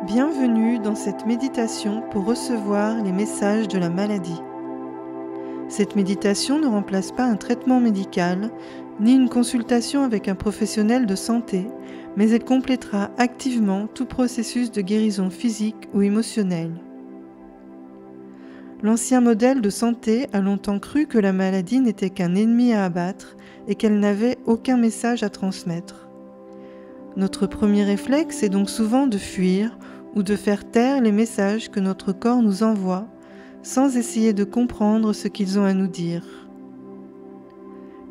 Bienvenue dans cette méditation pour recevoir les messages de la maladie. Cette méditation ne remplace pas un traitement médical, ni une consultation avec un professionnel de santé, mais elle complétera activement tout processus de guérison physique ou émotionnelle. L'ancien modèle de santé a longtemps cru que la maladie n'était qu'un ennemi à abattre et qu'elle n'avait aucun message à transmettre. Notre premier réflexe est donc souvent de fuir ou de faire taire les messages que notre corps nous envoie sans essayer de comprendre ce qu'ils ont à nous dire.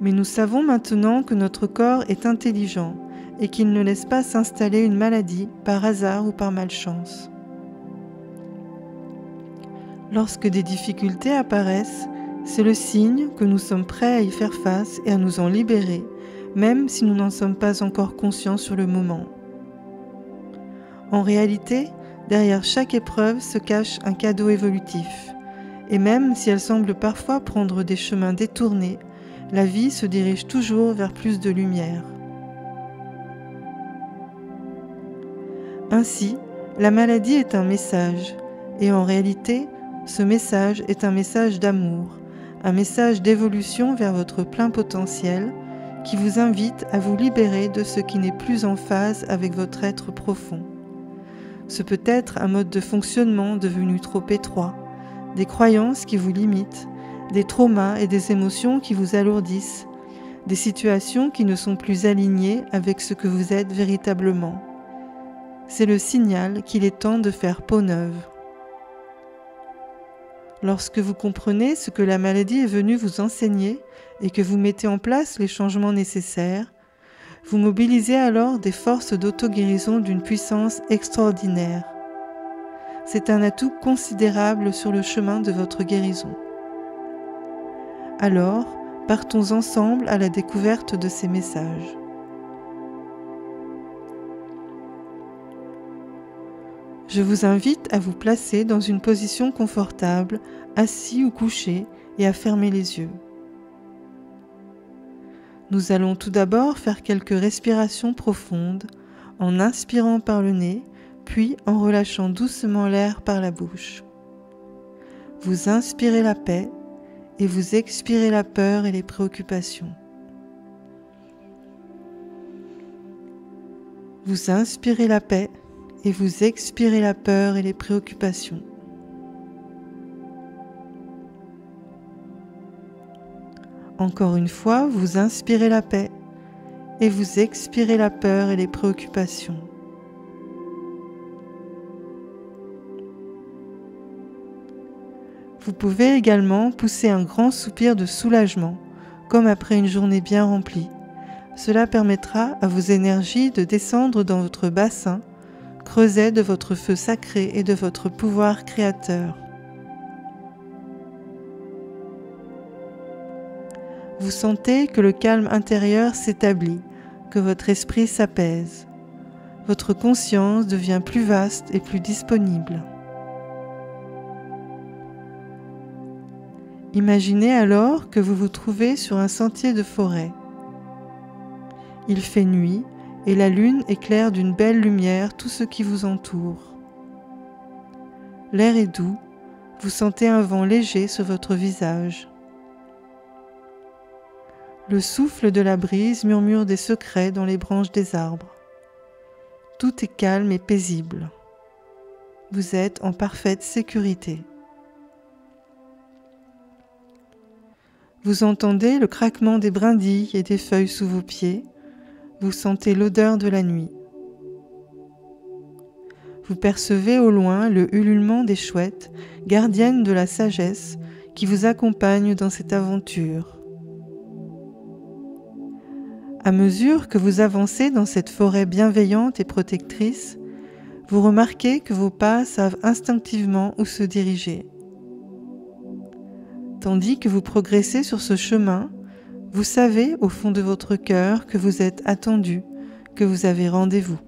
Mais nous savons maintenant que notre corps est intelligent et qu'il ne laisse pas s'installer une maladie par hasard ou par malchance. Lorsque des difficultés apparaissent, c'est le signe que nous sommes prêts à y faire face et à nous en libérer, même si nous n'en sommes pas encore conscients sur le moment. En réalité, derrière chaque épreuve se cache un cadeau évolutif, et même si elle semble parfois prendre des chemins détournés, la vie se dirige toujours vers plus de lumière. Ainsi, la maladie est un message, et en réalité, ce message est un message d'amour, un message d'évolution vers votre plein potentiel qui vous invite à vous libérer de ce qui n'est plus en phase avec votre être profond. Ce peut être un mode de fonctionnement devenu trop étroit, des croyances qui vous limitent, des traumas et des émotions qui vous alourdissent, des situations qui ne sont plus alignées avec ce que vous êtes véritablement. C'est le signal qu'il est temps de faire peau neuve. Lorsque vous comprenez ce que la maladie est venue vous enseigner et que vous mettez en place les changements nécessaires, vous mobilisez alors des forces d'auto-guérison d'une puissance extraordinaire. C'est un atout considérable sur le chemin de votre guérison. Alors, partons ensemble à la découverte de ces messages. Je vous invite à vous placer dans une position confortable, assis ou couché, et à fermer les yeux. Nous allons tout d'abord faire quelques respirations profondes, en inspirant par le nez, puis en relâchant doucement l'air par la bouche. Vous inspirez la paix et vous expirez la peur et les préoccupations. Vous inspirez la paix et vous expirez la peur et les préoccupations. Encore une fois, vous inspirez la paix et vous expirez la peur et les préoccupations. Vous pouvez également pousser un grand soupir de soulagement, comme après une journée bien remplie. Cela permettra à vos énergies de descendre dans votre bassin, creuset de votre feu sacré et de votre pouvoir créateur. Vous sentez que le calme intérieur s'établit, que votre esprit s'apaise. Votre conscience devient plus vaste et plus disponible. Imaginez alors que vous vous trouvez sur un sentier de forêt. Il fait nuit et la lune éclaire d'une belle lumière tout ce qui vous entoure. L'air est doux, vous sentez un vent léger sur votre visage. Le souffle de la brise murmure des secrets dans les branches des arbres. Tout est calme et paisible. Vous êtes en parfaite sécurité. Vous entendez le craquement des brindilles et des feuilles sous vos pieds. Vous sentez l'odeur de la nuit. Vous percevez au loin le ululement des chouettes, gardiennes de la sagesse, qui vous accompagnent dans cette aventure. À mesure que vous avancez dans cette forêt bienveillante et protectrice, vous remarquez que vos pas savent instinctivement où se diriger. Tandis que vous progressez sur ce chemin, vous savez au fond de votre cœur que vous êtes attendu, que vous avez rendez-vous.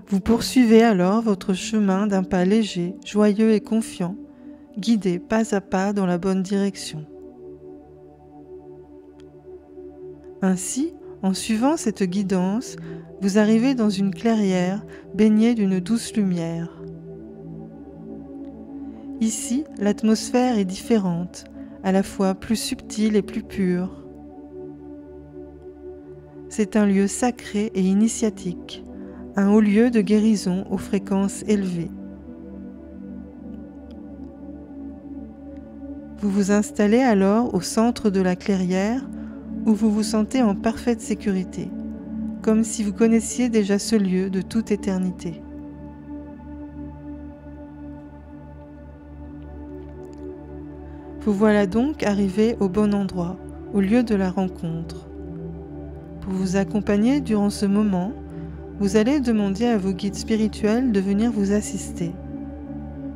Vous poursuivez alors votre chemin d'un pas léger, joyeux et confiant, guidé pas à pas dans la bonne direction. Ainsi, En suivant cette guidance, vous arrivez dans une clairière baignée d'une douce lumière. Ici, l'atmosphère est différente, à la fois plus subtile et plus pure. C'est un lieu sacré et initiatique, un haut lieu de guérison aux fréquences élevées. Vous vous installez alors au centre de la clairière où vous vous sentez en parfaite sécurité, comme si vous connaissiez déjà ce lieu de toute éternité. Vous voilà donc arrivé au bon endroit, au lieu de la rencontre. Pour vous accompagner durant ce moment, vous allez demander à vos guides spirituels de venir vous assister.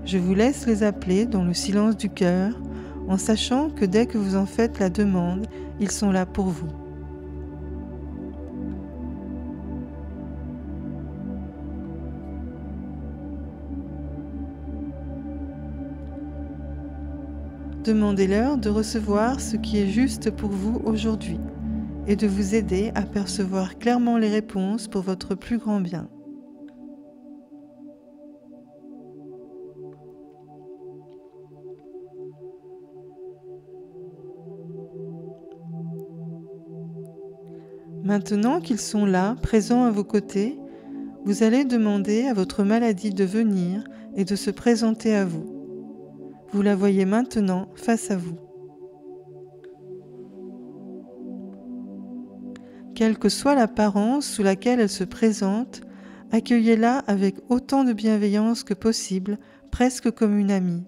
Je vous laisse les appeler dans le silence du cœur, en sachant que dès que vous en faites la demande, ils sont là pour vous. Demandez-leur de recevoir ce qui est juste pour vous aujourd'hui et de vous aider à percevoir clairement les réponses pour votre plus grand bien. Maintenant qu'ils sont là, présents à vos côtés, vous allez demander à votre maladie de venir et de se présenter à vous. Vous la voyez maintenant face à vous. Quelle que soit l'apparence sous laquelle elle se présente, accueillez-la avec autant de bienveillance que possible, presque comme une amie.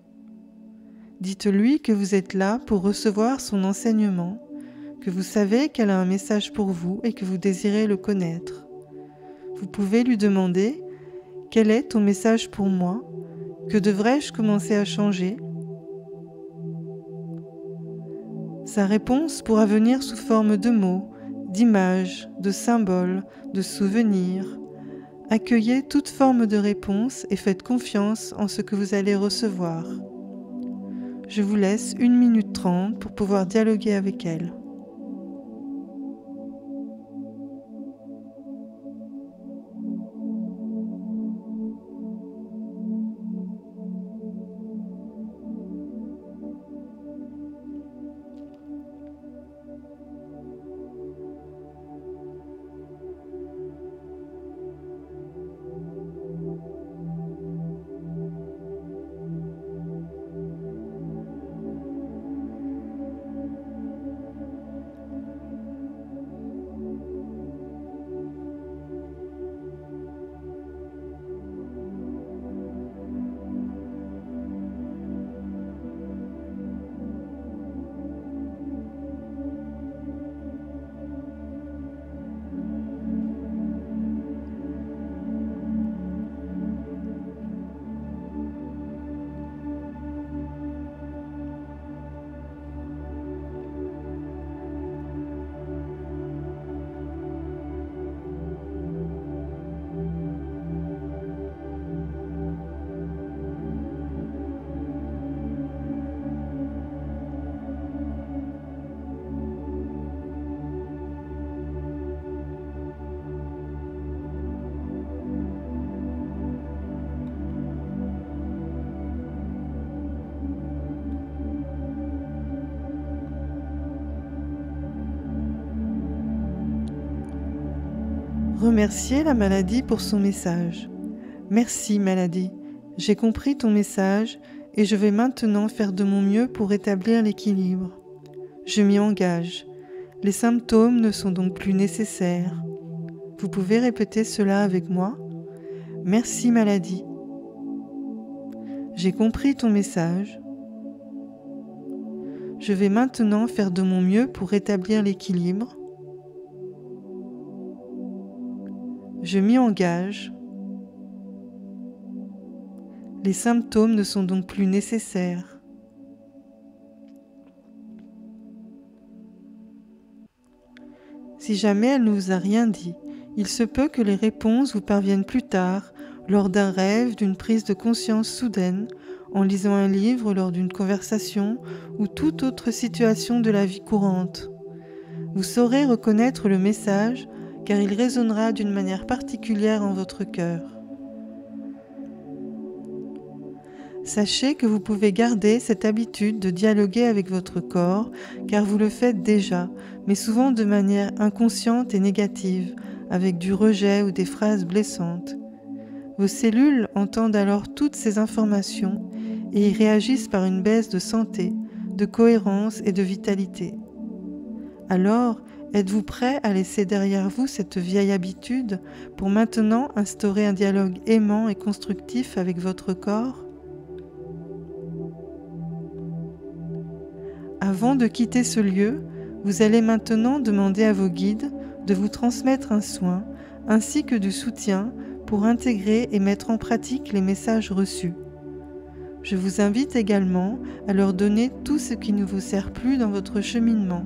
Dites-lui que vous êtes là pour recevoir son enseignement, que vous savez qu'elle a un message pour vous et que vous désirez le connaître. Vous pouvez lui demander « Quel est ton message pour moi ? Que devrais-je commencer à changer ?» Sa réponse pourra venir sous forme de mots, d'images, de symboles, de souvenirs. Accueillez toute forme de réponse et faites confiance en ce que vous allez recevoir. Je vous laisse 1 minute 30 pour pouvoir dialoguer avec elle. Remerciez la maladie pour son message. Merci maladie, j'ai compris ton message et je vais maintenant faire de mon mieux pour rétablir l'équilibre. Je m'y engage. Les symptômes ne sont donc plus nécessaires. Vous pouvez répéter cela avec moi ? Merci maladie. J'ai compris ton message. Je vais maintenant faire de mon mieux pour rétablir l'équilibre. Je m'y engage. Les symptômes ne sont donc plus nécessaires. Si jamais elle ne vous a rien dit, il se peut que les réponses vous parviennent plus tard, lors d'un rêve, d'une prise de conscience soudaine, en lisant un livre, lors d'une conversation ou toute autre situation de la vie courante. Vous saurez reconnaître le message car il résonnera d'une manière particulière en votre cœur. Sachez que vous pouvez garder cette habitude de dialoguer avec votre corps car vous le faites déjà, mais souvent de manière inconsciente et négative, avec du rejet ou des phrases blessantes. Vos cellules entendent alors toutes ces informations et y réagissent par une baisse de santé, de cohérence et de vitalité. Alors, êtes-vous prêt à laisser derrière vous cette vieille habitude pour maintenant instaurer un dialogue aimant et constructif avec votre corps ? Avant de quitter ce lieu, vous allez maintenant demander à vos guides de vous transmettre un soin ainsi que du soutien pour intégrer et mettre en pratique les messages reçus. Je vous invite également à leur donner tout ce qui ne vous sert plus dans votre cheminement,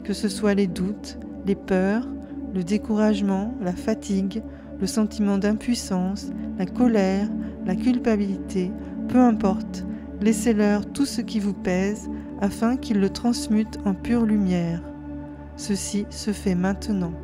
que ce soit les doutes, les peurs, le découragement, la fatigue, le sentiment d'impuissance, la colère, la culpabilité, peu importe, laissez-leur tout ce qui vous pèse afin qu'ils le transmutent en pure lumière. Ceci se fait maintenant.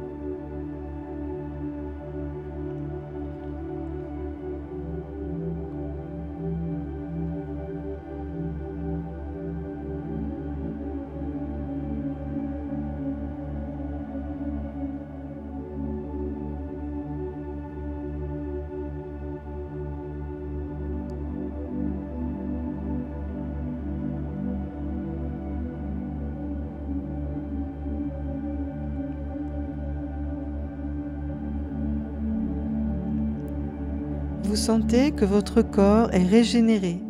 Vous sentez que votre corps est régénéré,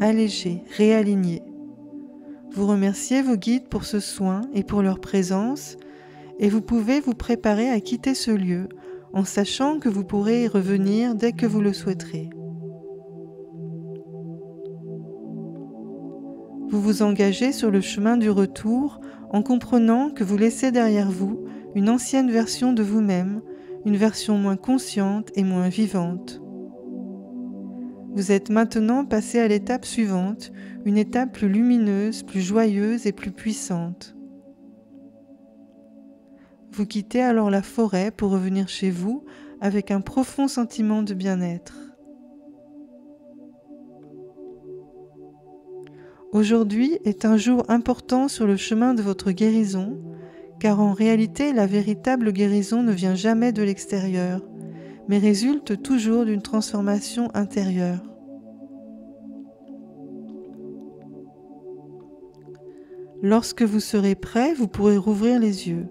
allégé, réaligné. Vous remerciez vos guides pour ce soin et pour leur présence, et vous pouvez vous préparer à quitter ce lieu en sachant que vous pourrez y revenir dès que vous le souhaiterez. Vous vous engagez sur le chemin du retour en comprenant que vous laissez derrière vous une ancienne version de vous-même, une version moins consciente et moins vivante. Vous êtes maintenant passé à l'étape suivante, une étape plus lumineuse, plus joyeuse et plus puissante. Vous quittez alors la forêt pour revenir chez vous avec un profond sentiment de bien-être. Aujourd'hui est un jour important sur le chemin de votre guérison, car en réalité la véritable guérison ne vient jamais de l'extérieur, mais résulte toujours d'une transformation intérieure. Lorsque vous serez prêt, vous pourrez rouvrir les yeux.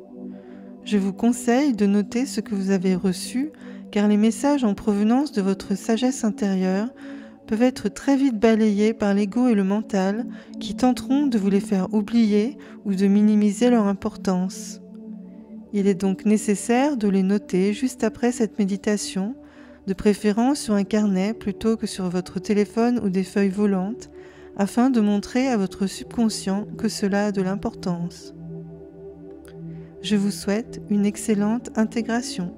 Je vous conseille de noter ce que vous avez reçu, car les messages en provenance de votre sagesse intérieure peuvent être très vite balayés par l'ego et le mental qui tenteront de vous les faire oublier ou de minimiser leur importance. Il est donc nécessaire de les noter juste après cette méditation, de préférence sur un carnet plutôt que sur votre téléphone ou des feuilles volantes, afin de montrer à votre subconscient que cela a de l'importance. Je vous souhaite une excellente intégration.